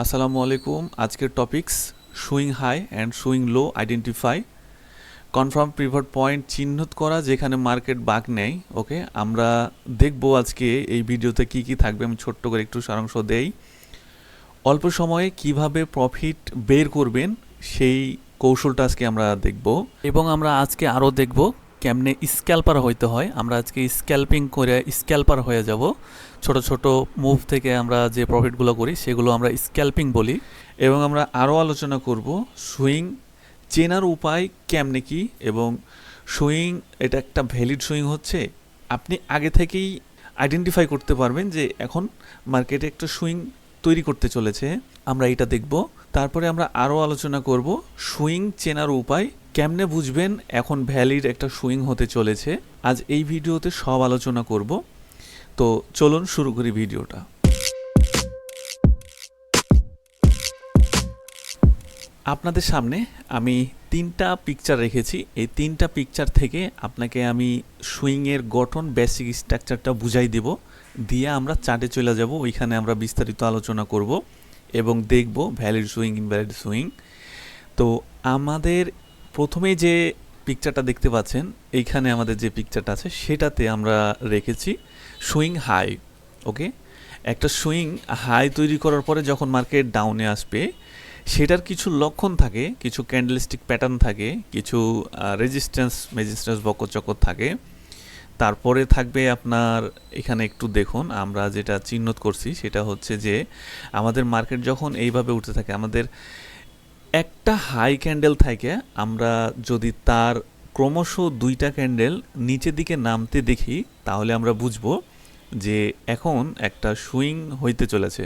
আসসালামু আলাইকুম। আজকের topics swing high and swing low identify, confirm pivot point চিহ্নিত করা যেখানে মার্কেট বাঁক নেয়। ওকে, আমরা দেখব আজকে এই ভিডিওতে কি কি থাকবে। আমি ছোট্ট করে একটু সারাংশ দেই। অল্প সময়ে কিভাবে প্রফিট বের করবেন সেই কৌশলটা আজকে আমরা দেখব, এবং আমরা আজকে আরও দেখব কেমনে স্ক্যাল্পার হইতে হয়। আমরা আজকে স্ক্যাল্পিং করে স্ক্যাল্পার হয়ে যাব। ছোট ছোট মুভ থেকে আমরা যে প্রফিটগুলো করি সেগুলো আমরা স্ক্যাল্পিং বলি। এবং আমরা আরও আলোচনা করব সুইং চেনার উপায় কেমনে কি, এবং সুইং এটা একটা ভ্যালিড সুইং হচ্ছে আপনি আগে থেকেই আইডেন্টিফাই করতে পারবেন যে এখন মার্কেটে একটা সুইং তৈরি করতে চলেছে। আমরা এটা দেখব। তারপরে আমরা আরও আলোচনা করব সুইং চেনার উপায় কেমনে বুঝবেন এখন ভ্যালিড একটা সুইং হতে চলেছে। আজ এই ভিডিওতে সব আলোচনা করব। তো চলুন শুরু করি ভিডিওটা। আপনাদের সামনে আমি তিনটা পিকচার রেখেছি। এই তিনটা পিকচার থেকে আপনাকে আমি সুইংয়ের গঠন, বেসিক স্ট্রাকচারটা বুঝাই দেব, দিয়ে আমরা চার্টে চলে যাব। ওইখানে আমরা বিস্তারিত আলোচনা করব এবং দেখব ভ্যালিড সুইং, ইনভ্যালিড সুইং। তো আমাদের প্রথমে যে পিকচারটা দেখতে পাচ্ছেন, এইখানে আমাদের যে পিকচারটা আছে সেটাতে আমরা রেখেছি সুইং হাই। ওকে, একটা সুইং হাই তৈরি করার পরে যখন মার্কেট ডাউনে আসবে সেটার কিছু লক্ষণ থাকে, কিছু ক্যান্ডেলস্টিক প্যাটার্ন থাকে, কিছু রেজিস্ট্যান্স বকরচকর থাকে। তারপরে থাকবে আপনার এখানে একটু দেখুন, আমরা যেটা চিহ্নিত করছি সেটা হচ্ছে যে আমাদের মার্কেট যখন এইভাবে উঠতে থাকে, আমাদের একটা হাই ক্যান্ডেল থাকে, আমরা যদি তার ক্রমশ দুইটা ক্যান্ডেল নিচের দিকে নামতে দেখি তাহলে আমরা বুঝবো যে এখন একটা সুইং হইতে চলেছে।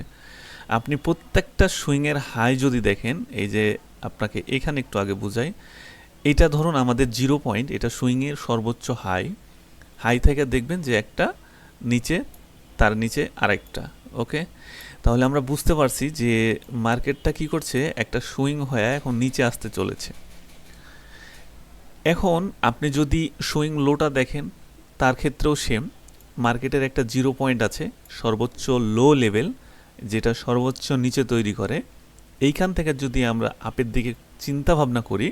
আপনি প্রত্যেকটা সুইংয়ের হাই যদি দেখেন, এই যে আপনাকে এখানে একটু আগে বুঝাই, এটা ধরুন আমাদের 0 পয়েন্ট, এটা সুইংয়ের সর্বোচ্চ হাই থেকে দেখবেন যে একটা নিচে, তার নিচে আরেকটা। ওকে, তাহলে আমরা বুঝতে পারছি যে মার্কেটটা কি করছে, একটা সুইং হয়ে এখন নিচে আসতে চলেছে। এখন আপনি যদি সুইং লোটা দেখেন, তার ক্ষেত্রেও সেম, মার্কেটের একটা 0 পয়েন্ট আছে, সর্বোচ্চ লো লেভেল, যেটা সর্বোচ্চ নিচে তৈরি করে। এইখান থেকে যদি আমরা আপের দিকে চিন্তা ভাবনা করি,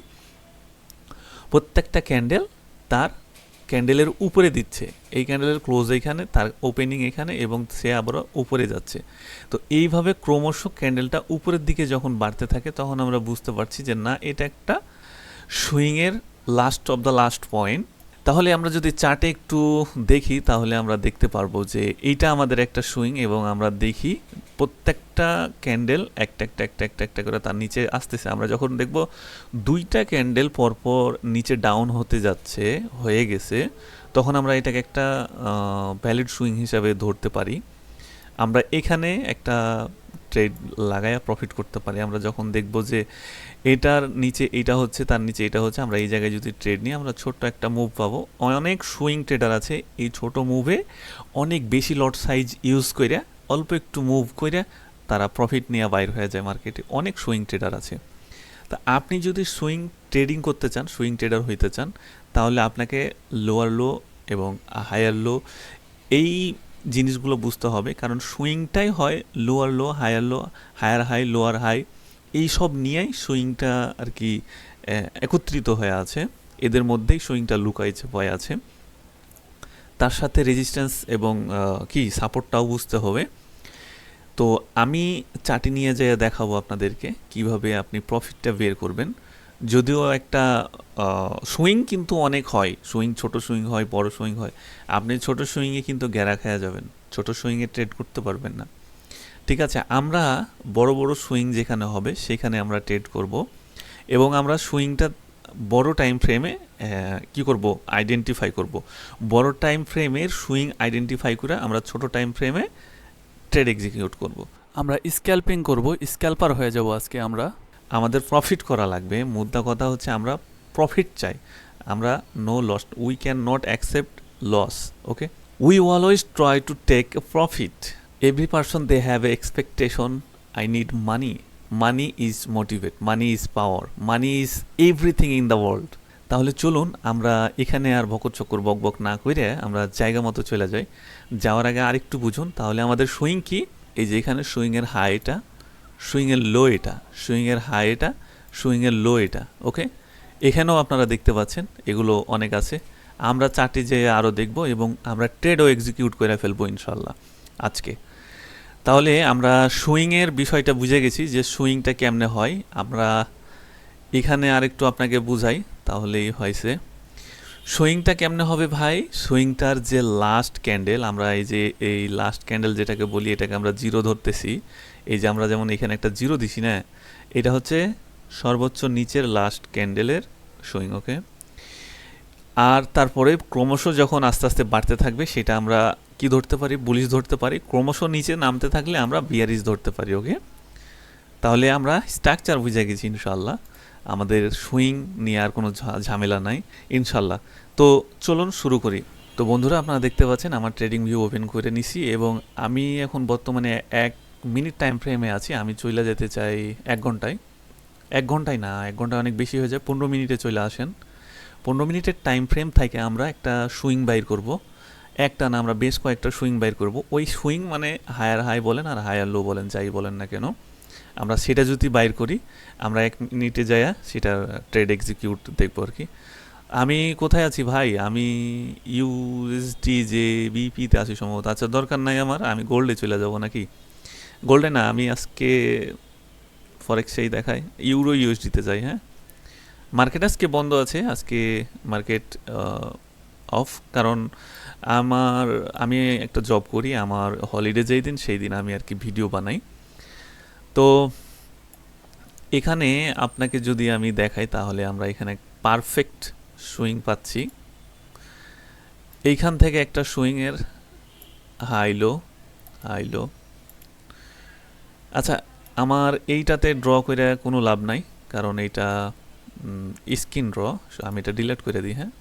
প্রত্যেকটা ক্যান্ডেল তার ক্যান্ডেলের উপরে দিচ্ছে, এই ক্যান্ডেলের ক্লোজ এখানে, তার ওপেনিং এখানে, এবং সে আবারও উপরে যাচ্ছে। তো এইভাবে ক্রমশ ক্যান্ডেলটা উপরের দিকে যখন বাড়তে থাকে তখন আমরা বুঝতে পারছি যে না, এটা একটা সুইংয়ের লাস্ট পয়েন্ট। তাহলে আমরা যদি চার্টে একটু দেখি তাহলে আমরা দেখতে পারবো যে এইটা আমাদের একটা সুইং, এবং আমরা দেখি প্রত্যেকটা ক্যান্ডেল একটা করে তার নিচে আসতেছে। আমরা যখন দেখব দুইটা ক্যান্ডেল পরপর নিচে ডাউন হয়ে গেছে, তখন আমরা এটাকে একটা ভ্যালিড সুইং হিসাবে ধরতে পারি। আমরা এখানে একটা ট্রেড লাগায়া প্রফিট করতে পারি। আমরা যখন দেখব যে এটার নিচে এইটা হচ্ছে, তার নিচে এটা হচ্ছে, আমরা এই জায়গায় যদি ট্রেড নিই আমরা ছোট্ট একটা মুভ পাবো। অনেক সুইং ট্রেডার আছে এই ছোট মুভে অনেক বেশি লট সাইজ ইউজ করে অল্প একটু মুভ করে তারা প্রফিট নিয়ে বাইর হয়ে যায় মার্কেটে। অনেক সুইং ট্রেডার আছে। তা আপনি যদি সুইং ট্রেডিং করতে চান, সুইং ট্রেডার হইতে চান, তাহলে আপনাকে লোয়ার লো এবং হায়ার লো এই জিনিসগুলো বুঝতে হবে। কারণ সুইংটাই হয় lower low, higher high, lower high, এই সব নিয়েই সুইংটা আর কি একত্রিত হয়ে আছে। এদের মধ্যেই সুইংটা লুকাইছে ভয় আছে। তার সাথে রেজিস্ট্যান্স এবং কি সাপোর্টটাও বুঝতে হবে। তো আমি চার্টে নিয়ে যেয়ে দেখাবো আপনাদেরকে কিভাবে আপনি প্রফিটটা বের করবেন। যদিও একটা সুইং কিন্তু অনেক হয়, সুইং ছোট সুইং হয়, বড় সুইং হয়। আপনি ছোট সুইংয়ে কিন্তু গ্যারা খেয়ে যাবেন, ছোট সুইংয়ে ট্রেড করতে পারবেন না। ঠিক আছে, আমরা বড় বড় সুইং যেখানে হবে সেখানে আমরা ট্রেড করব, এবং আমরা সুইংটা বড় টাইম ফ্রেমে কি করব, আইডেন্টিফাই করব। বড় টাইম ফ্রেমের সুইং আইডেন্টিফাই করে আমরা ছোট টাইম ফ্রেমে ট্রেড এক্সিকিউট করব। আমরা স্ক্যাল্পিং করব, স্ক্যাল্পার হয়ে যাব আজকে আমরা। আমাদের প্রফিট করা লাগবে। মুদ্রা কথা হচ্ছে আমরা প্রফিট চাই, আমরা no loss, we can not accept loss. Okay, we always try to take a profit. Every person they have a expectation, I need money. Money is motivate, money is power, money is everything in the world. তাহলে চলুন আমরা এখানে আর বকর বক না করে আমরা জায়গা মতো চলে যাই। যাওয়ার আগে আরেকটু বুঝুন তাহলে আমাদের সুইং কি। এই যে এখানে সুইংয়ের হাইটা সুইংয়ের লো এটা, সুইংয়ের হাই এটা, সুইংয়ের লো এটা। ওকে, এখানেও আপনারা দেখতে পাচ্ছেন এগুলো অনেক আছে। আমরা চার্টে যেয়ে আরও দেখব এবং আমরা ট্রেডও এক্সিকিউট করে ফেলবো ইনশাল্লাহ আজকে। তাহলে আমরা সুইংয়ের বিষয়টা বুঝে গেছি যে সুইংটা কেমনে হয়। আমরা এখানে আরেকটু আপনাকে বুঝাই তাহলেই হয়েছে। সুইংটা কেমনে হবে ভাই? সুইংটার যে লাস্ট ক্যান্ডেল, আমরা এই যে এই লাস্ট ক্যান্ডেল যেটাকে বলি, এটাকে আমরা জিরো ধরতেছি। এই যে আমরা যেমন এখানে একটা জিরো দিছি না, এটা হচ্ছে সর্বোচ্চ নিচের লাস্ট ক্যান্ডেলের সুইং। ওকে, আর তারপরে ক্রমশ যখন আস্তে আস্তে বাড়তে থাকবে সেটা আমরা কি ধরতে পারি? বুলিশ ধরতে পারি। ক্রমশ নিচে নামতে থাকলে আমরা বিয়ারিশ ধরতে পারি। ওকে, তাহলে আমরা স্ট্রাকচার বুঝে গেছি ইনশাল্লাহ। আমাদের সুইং নিয়ে আর কোনো ঝামেলা নাই ইনশাল্লাহ। তো চলুন শুরু করি। তো বন্ধুরা, আপনারা দেখতে পাচ্ছেন আমার ট্রেডিং ভিউ ওপেন করে নিছি এবং আমি এখন বর্তমানে 1 মিনিট টাইম ফ্রেমে আছি। আমি চলে যেতে চাই 1 ঘন্টায়। 1 ঘন্টায় না, 1 ঘন্টা অনেক বেশি হয়ে যায়, 15 মিনিটে চলে আসেন। 15 মিনিটের টাইম ফ্রেম থেকে আমরা একটা সুইং বাইর করব। একটা না, আমরা বেশ কয়েকটা সুইং বাইর করব। ওই সুইং মানে হায়ার হাই বলেন আর হায়ার লো বলেন, যাই বলেন না কেন, আমরা সেটা যদি বাইর করি, আমরা 1 মিনিটে যাইয়া সেটা ট্রেড এক্সিকিউট দেখবো আর কি। আমি কোথায় আছি ভাই? আমি ইউএসডি যে বিপিতে আছি সম্ভবত। আচ্ছা, দরকার নাই আমার, আমি গোল্ডে চলে যাব নাকি? গোল্ডে না, আমি আজকে ফরেক্সেই দেখাই, ইউরো ইউএসডিতে যাই। হ্যাঁ, মার্কেট আজকে বন্ধ আছে, আজকে মার্কেট অফ, কারণ আমি একটা জব করি, আমার হলিডে যেই দিন সেই দিন আমি আর কি ভিডিও বানাই। তো এখানে আপনাকে যদি আমি দেখাই তাহলে আমরা এখানে পারফেক্ট সুইং পাচ্ছি। এইখান থেকে একটা সুইংয়ের হাই লো। আচ্ছা, আমার এইটাতে ড্র করে কোনো লাভ নাই, কারণ এইটা স্ক্রিন ড্র, আমি এটা ডিলিট করে দিই। হ্যাঁ,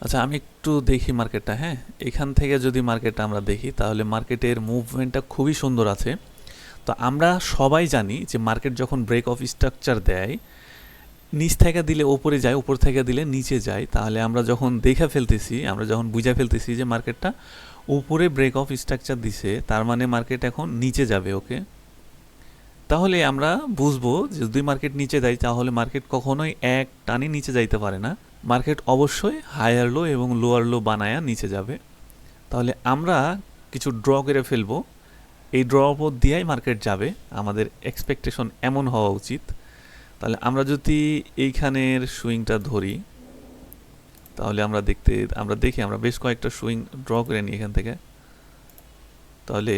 আচ্ছা, আমি একটু দেখি মার্কেটটা। হ্যাঁ, এখান থেকে যদি মার্কেটটা আমরা দেখি তাহলে মার্কেটের মুভমেন্টটা খুবই সুন্দর আছে। তো আমরা সবাই জানি যে মার্কেট যখন ব্রেক অফ স্ট্রাকচার দেয়, নিচ থেকে দিলে ওপরে যায়, উপর থেকে দিলে নিচে যায়। তাহলে আমরা যখন দেখে ফেলতেছি, আমরা যখন বুঝে ফেলতেছি যে মার্কেটটা উপরে ব্রেক অফ স্ট্রাকচার দিছে, তার মানে মার্কেট এখন নিচে যাবে। ওকে, তাহলে আমরা বুঝবো যে যদি মার্কেট নিচে যায় তাহলে মার্কেট কখনোই এক টানে নিচে যাইতে পারে না। মার্কেট অবশ্যই হায়ার লো এবং লোয়ার লো বানায়া নিচে যাবে। তাহলে আমরা কিছু ড্র করে ফেলবো, এই ড্র উপর দিয়েই মার্কেট যাবে, আমাদের এক্সপেকটেশন এমন হওয়া উচিত। তাহলে আমরা যদি এইখানের সুইংটা ধরি তাহলে আমরা দেখি আমরা বেশ কয়েকটা সুইং ড্র করে নিই এখান থেকে। তাহলে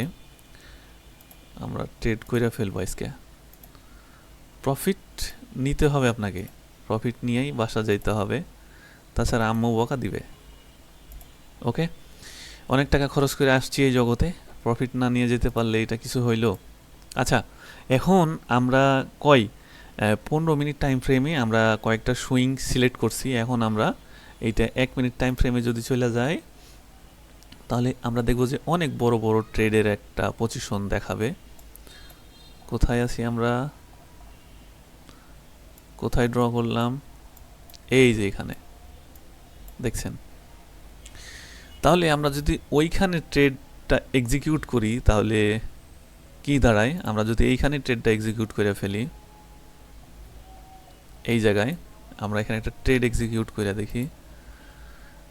আমরা ট্রেড করে ফেলবো আজকে। প্রফিট নিতে হবে আপনাকে, প্রফিট নিয়েই বাসা যাইতে হবে, তাছাড়া আম্মু বকা দিবে। ওকে, অনেক টাকা খরচ করে আসছি এই জগতে, প্রফিট না নিয়ে যেতে পারলে এটা কিছু হইল? আচ্ছা, এখন আমরা 15 মিনিট টাইম ফ্রেমে আমরা কয়েকটা সুইং সিলেক্ট করছি। এখন আমরা এইটা 1 মিনিট টাইম ফ্রেমে যদি চলে যায় তাহলে আমরা দেখব যে অনেক বড় বড় ট্রেডের একটা পজিশন দেখাবে। কোথায় আছি আমরা? কোথায় ড্র করলাম? এই যে এখানে দেখছেন। তাহলে আমরা যদি ওইখানে ট্রেডটা এক্সিকিউট করি তাহলে কি দাঁড়ায়? আমরা যদি এইখানে ট্রেডটা এক্সিকিউট করে ফেলি, এই জায়গায় আমরা এখানে একটা ট্রেড এক্সিকিউট করে দেখি।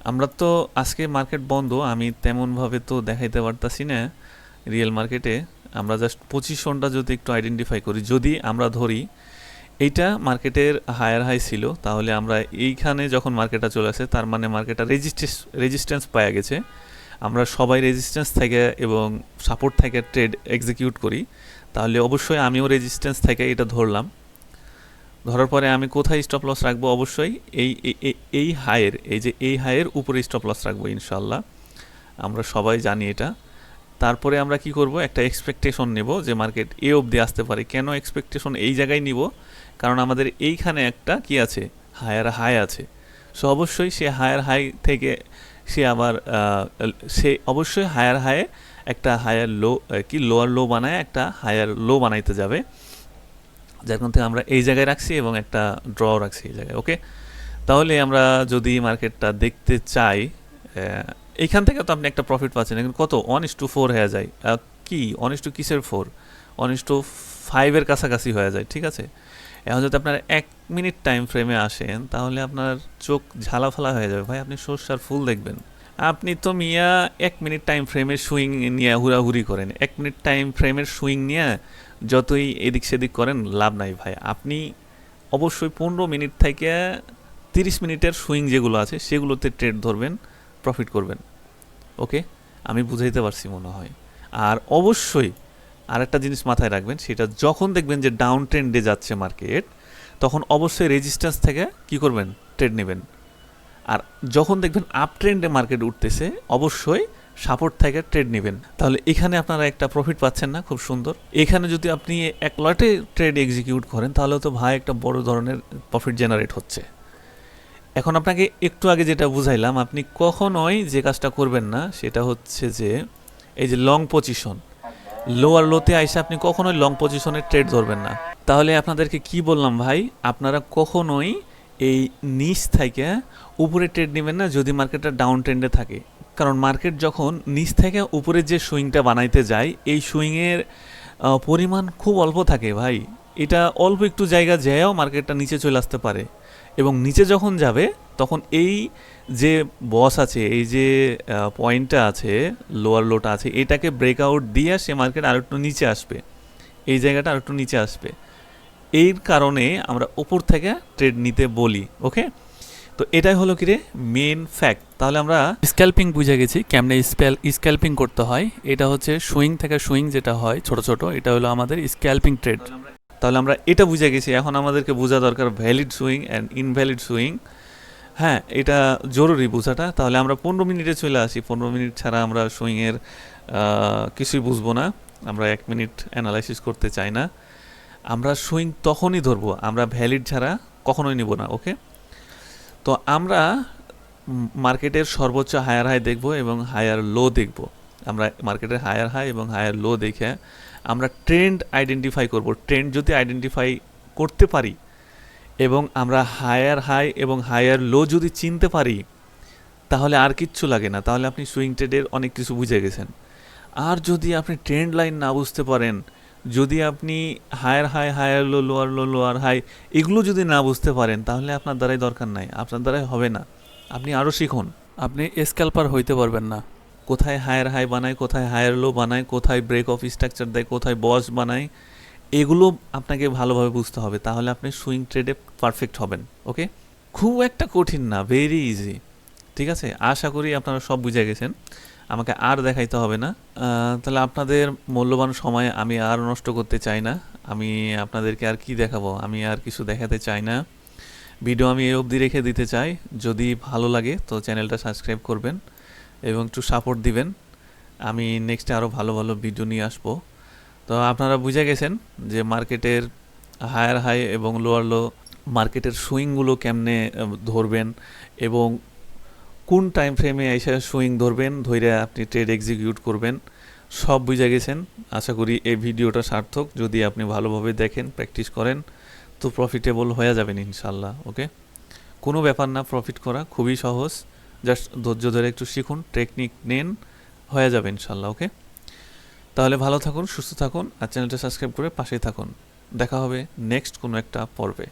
আমরা তো আজকে মার্কেট বন্ধ, আমি তেমনভাবে তো দেখাইতে পারতাছি না রিয়েল মার্কেটে। আমরা জাস্ট পজিশনটা যদি একটু আইডেন্টিফাই করি, যদি আমরা ধরি এইটা মার্কেটের হায়ার হাই ছিল, তাহলে আমরা এইখানে যখন মার্কেটটা চলে আসে তার মানে মার্কেটটা রেজিস্ট্যান্স পাওয়া গেছে। আমরা সবাই রেজিস্ট্যান্স থেকে এবং সাপোর্ট থেকে ট্রেড এক্সিকিউট করি, তাহলে অবশ্যই আমিও রেজিস্ট্যান্স থেকে এটা ধরলাম। ধরার পরে আমি কোথায় স্টপ লস রাখবো? অবশ্যই এই হাইয়ের, এই হাইয়ের উপরে স্টপ লস রাখবো ইনশাল্লাহ, আমরা সবাই জানি এটা। তারপরে আমরা কি করব? একটা এক্সপেকটেশন নেব যে মার্কেট এ অবধি আসতে পারে। কেন এক্সপেকটেশন এই জায়গায় নিব? কারণ আমাদের এইখানে একটা কি আছে? হায়ার হাই আছে। সো অবশ্যই সে হায়ার হাই থেকে সে অবশ্যই হায়ার হাইয়ে একটা হায়ার লো লোয়ার লো বানায় একটা হায়ার লো বানাইতে যাবে, যার কারণে আমরা এই জায়গায় রাখছি এবং একটা ড্র রাখছি এই জায়গায়। ওকে, তাহলে আমরা যদি মার্কেটটা দেখতে চাই, এইখান থেকে তো আপনি একটা প্রফিট পাচ্ছেন, কিন্তু কত? 1:4 হয়ে যায়। কি 1:কিসের 4? 1:5 কাছাকাছি হয়ে যায়, ঠিক আছে। এখন যদি আপনার 1 মিনিট টাইম ফ্রেমে আসেন তাহলে আপনার চোখ ঝালাফালা হয়ে যাবে ভাই, আপনি সর্ষার ফুল দেখবেন। আপনি তো মিয়া 1 মিনিট টাইম ফ্রেমের সুইং নিয়ে হুড়াহুড়ি করেন, 1 মিনিট টাইম ফ্রেমের সুইং নিয়ে যতই এদিক সেদিক করেন লাভ নাই ভাই। আপনি অবশ্যই 15 মিনিট থেকে 30 মিনিটের সুইং যেগুলো আছে সেগুলোতে ট্রেড ধরবেন, প্রফিট করবেন। ওকে, আমি বুঝাইতে পারছি মনে হয়। আর অবশ্যই আরেকটা জিনিস মাথায় রাখবেন, সেটা যখন দেখবেন যে ডাউন ট্রেন্ডে যাচ্ছে মার্কেট, তখন অবশ্যই রেজিস্ট্যান্স থেকে কি করবেন, ট্রেড নেবেন। আর যখন দেখবেন আপ ট্রেন্ডে মার্কেট উঠতেছে, অবশ্যই সাপোর্ট থেকে ট্রেড নেবেন। তাহলে এখানে আপনারা একটা প্রফিট পাচ্ছেন না, খুব সুন্দর। এখানে যদি আপনি এক লটে ট্রেড এক্সিকিউট করেন তাহলে তো ভাই একটা বড় ধরনের প্রফিট জেনারেট হচ্ছে। এখন আপনাকে একটু আগে যেটা বুঝাইলাম, আপনি কখনোই যে কাজটা করবেন না সেটা হচ্ছে যে এই যে লং পজিশন, লোয়ার লোতে আইসে আপনি কখনোই লং পজিশনে ট্রেড ধরবেন না। তাহলে আপনাদেরকে কি বললাম ভাই, আপনারা কখনোই এই নিচ থেকে উপরে ট্রেড নেবেন না যদি মার্কেটটা ডাউন ট্রেন্ডে থাকে। কারণ মার্কেট যখন নিচ থেকে উপরে যে সুইংটা বানাইতে যায়, এই সুইংয়ের পরিমাণ খুব অল্প থাকে ভাই। এটা অল্প একটু জায়গা যেয়েও মার্কেটটা নিচে চলে আসতে পারে, এবং নিচে যখন যাবে তখন এই যে বস আছে, এই যে পয়েন্টটা আছে, লোয়ার লোটা আছে, এটাকে ব্রেকআউট দিয়ে সে মার্কেট আর একটু নিচে আসবে, এই জায়গাটা আর একটু নিচে আসবে। এর কারণে আমরা উপর থেকে ট্রেড নিতে বলি। ওকে, তো এটাই হলো কি রে মেন ফ্যাক্ট। তাহলে আমরা স্ক্যাল্পিং বুঝে গেছি কেমনে স্ক্যাল্পিং করতে হয়। এটা হচ্ছে সুইং থেকে সুইং যেটা হয় ছোট ছোট, এটা হলো আমাদের স্ক্যাল্পিং ট্রেড। তাহলে আমরা এটা বুঝে গেছি, এখন আমাদেরকে বোঝা দরকার valid swing and invalid swing. হ্যাঁ, এটা জরুরি বোঝাটা। তাহলে আমরা 15 মিনিটে চলে আসি। 15 মিনিট ছাড়া আমরা সুইংয়ের কিছুই বুঝবো না, আমরা 1 মিনিট অ্যানালাইসিস করতে চাই না। আমরা সুইং তখনই ধরবো, আমরা ভ্যালিড ছাড়া কখনোই নিব না। ওকে, তো আমরা মার্কেটের সর্বোচ্চ হায়ার হাই দেখব এবং হায়ার লো দেখব। আমরা মার্কেটের হায়ার হাই এবং হায়ার লো দেখে আমরা ট্রেন্ড আইডেন্টিফাই করব। ট্রেন্ড যদি আইডেন্টিফাই করতে পারি এবং আমরা হায়ার হাই এবং হায়ার লো যদি চিনতে পারি, তাহলে আর কিচ্ছু লাগে না, তাহলে আপনি সুইং ট্রেডের অনেক কিছু বুঝে গেছেন। আর যদি আপনি ট্রেন্ড লাইন না বুঝতে পারেন, যদি আপনি higher high higher low lower low lower high এগুলো যদি না বুঝতে পারেন, তাহলে আপনার দ্বারাই দরকার নাই, আপনার দ্বারাই হবে না। আপনি আরও শিখুন, আপনি স্ক্যাল্পার হইতে পারবেন না। কোথায় হায়ার হাই বানায়, কোথায় হায়ার লো বানায়, কোথায় ব্রেক অফ স্ট্রাকচার দেয়, কোথায় বস বানায়, এগুলো আপনাকে ভালোভাবে বুঝতে হবে, তাহলে আপনি সুইং ট্রেডে পারফেক্ট হবেন। ওকে, খুব একটা কঠিন না, ভেরি ইজি। ঠিক আছে, আশা করি আপনারা সব বুঝে গেছেন, আমাকে আর দেখাইতে হবে না। তাহলে আপনাদের মূল্যবান সময় আমি আর নষ্ট করতে চাই না। আমি আপনাদেরকে আর কি দেখাবো, আমি আর কিছু দেখাতে চাই না। ভিডিও আমি এই অবধি রেখে দিতে চাই। যদি ভালো লাগে তো চ্যানেলটা সাবস্ক্রাইব করবেন এবং একটু সাপোর্ট দিবেন। আমি নেক্সটে আরও ভালো ভালো ভিডিও নিয়ে আসবো। তো আপনারা বুঝে গেছেন যে মার্কেটের হায়ার হাই এবং লোয়ার লো, মার্কেটের সুইংগুলো কেমনে ধরবেন এবং কোন টাইম ফ্রেমে এসে সুইং ধরবেন, ধরে আপনি ট্রেড এক্সিকিউট করবেন, সব বুঝে গেছেন। আশা করি এই ভিডিওটা সার্থক। যদি আপনি ভালোভাবে দেখেন, প্র্যাকটিস করেন, তো প্রফিটেবল হয়ে যাবেন ইনশাল্লাহ। ওকে, কোনো ব্যাপার না, প্রফিট করা খুবই সহজ, জাস্ট ধৈর্য ধরে একটু শিখুন, টেকনিক নেন, হয়ে যাবে ইনশাল্লাহ। ওকে, তাহলে ভালো থাকুন, সুস্থ থাকুন, আর চ্যানেলটা সাবস্ক্রাইব করে পাশেই থাকুন। দেখা হবে নেক্সট কোনো একটা পর্বে।